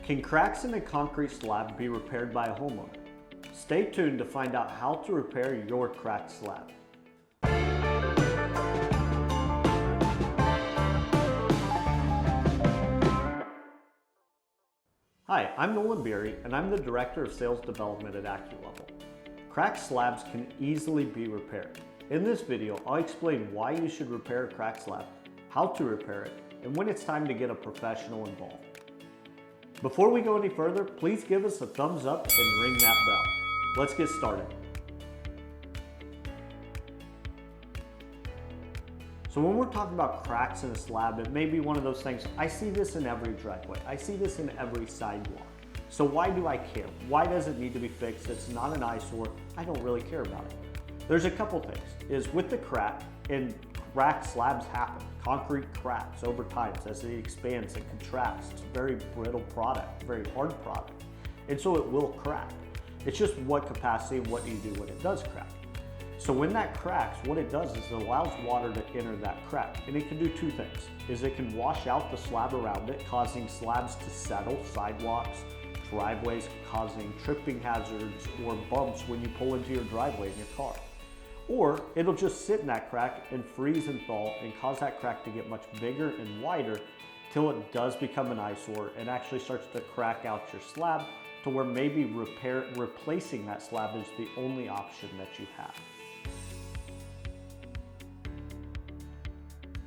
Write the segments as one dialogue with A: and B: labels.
A: Can cracks in a concrete slab be repaired by a homeowner? Stay tuned to find out how to repair your cracked slab. Hi, I'm Nolan Beery, and I'm the Director of Sales Development at AccuLevel. Cracked slabs can easily be repaired. In this video, I'll explain why you should repair a cracked slab, how to repair it, and when it's time to get a professional involved. Before we go any further, please give us a thumbs up and ring that bell. Let's get started. So when we're talking about cracks in a slab, it may be one of those things, I see this in every driveway. I see this in every sidewalk. So why do I care? Why does it need to be fixed? It's not an eyesore. I don't really care about it. There's a couple things. Is with the crack, and cracked slabs happen. Concrete cracks over time as it expands and contracts. It's a very brittle product, very hard product. And so it will crack. It's just what capacity and what do you do when it does crack. So when that cracks, what it does is it allows water to enter that crack. And it can do two things. Is it can wash out the slab around it, causing slabs to settle, sidewalks, driveways, causing tripping hazards or bumps when you pull into your driveway in your car. Or it'll just sit in that crack and freeze and thaw and cause that crack to get much bigger and wider till it does become an eyesore and actually starts to crack out your slab to where maybe replacing that slab is the only option that you have.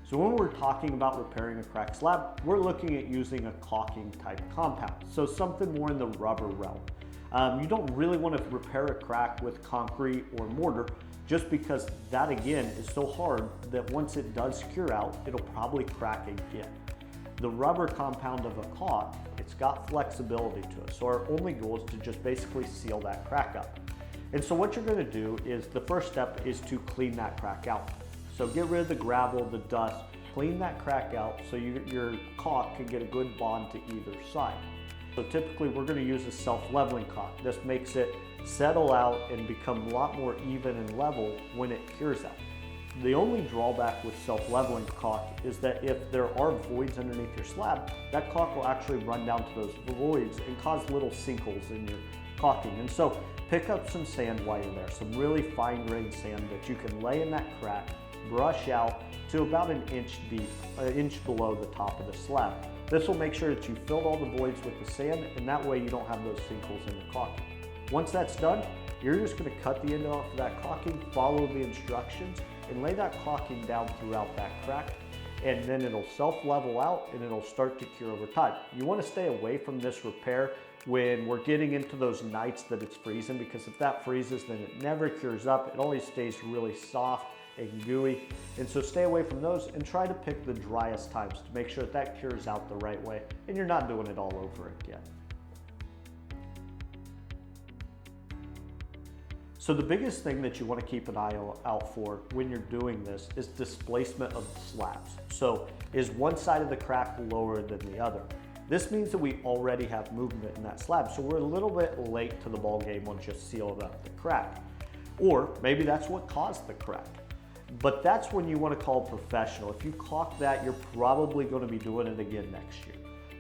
A: So when we're talking about repairing a cracked slab, we're looking at using a caulking type compound. So something more in the rubber realm. You don't really want to repair a crack with concrete or mortar just because that again is so hard that once it does cure out, it'll probably crack again. The rubber compound of a caulk, it's got flexibility to it. So our only goal is to just basically seal that crack up. And so what you're going to do is the first step is to clean that crack out. So get rid of the gravel, the dust, clean that crack out so your caulk can get a good bond to either side. So typically we're going to use a self-leveling caulk. This makes it settle out and become a lot more even and level when it cures out. The only drawback with self-leveling caulk is that if there are voids underneath your slab, that caulk will actually run down to those voids and cause little sinkholes in your caulking. And so pick up some sand while you're there, some really fine-grained sand that you can lay in that crack, brush out to about an inch deep, an inch below the top of the slab. This will make sure that you filled all the voids with the sand, and that way you don't have those sinkholes in the caulking. Once that's done, you're just going to cut the end off of that caulking, follow the instructions, and lay that caulking down throughout that crack, and then it'll self-level out and it'll start to cure over time. You want to stay away from this repair when we're getting into those nights that it's freezing, because if that freezes, then it never cures up. It always stays really soft and gooey. And so stay away from those and try to pick the driest times to make sure that that cures out the right way and you're not doing it all over again. So the biggest thing that you want to keep an eye out for when you're doing this is displacement of the slabs. So is one side of the crack lower than the other? This means that we already have movement in that slab, so we're a little bit late to the ball game on just sealing up the crack. Or maybe that's what caused the crack. But that's when you want to call a professional. If you caulk that, you're probably going to be doing it again next year.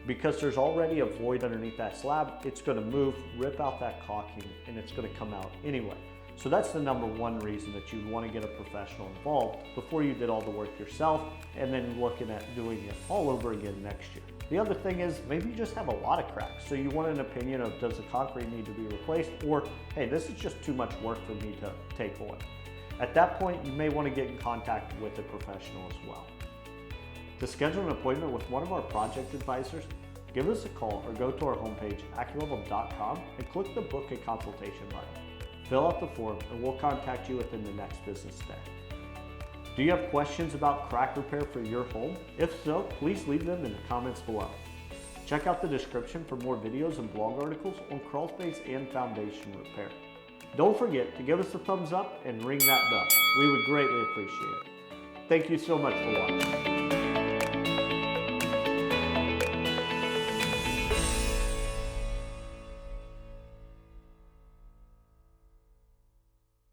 A: Because there's already a void underneath that slab, it's going to move, rip out that caulking, and it's going to come out anyway. So that's the number one reason that you'd want to get a professional involved before you did all the work yourself and then looking at doing it all over again next year. The other thing is maybe you just have a lot of cracks. So you want an opinion of, does the concrete need to be replaced? Or, hey, this is just too much work for me to take on. At that point, you may want to get in contact with a professional as well. To schedule an appointment with one of our project advisors, give us a call or go to our homepage, AccuLevel.com, and click the Book a Consultation button. Fill out the form and we'll contact you within the next business day. Do you have questions about crack repair for your home? If so, please leave them in the comments below. Check out the description for more videos and blog articles on crawl space and foundation repair. Don't forget to give us a thumbs up and ring that bell. We would greatly appreciate it. Thank you so much for watching.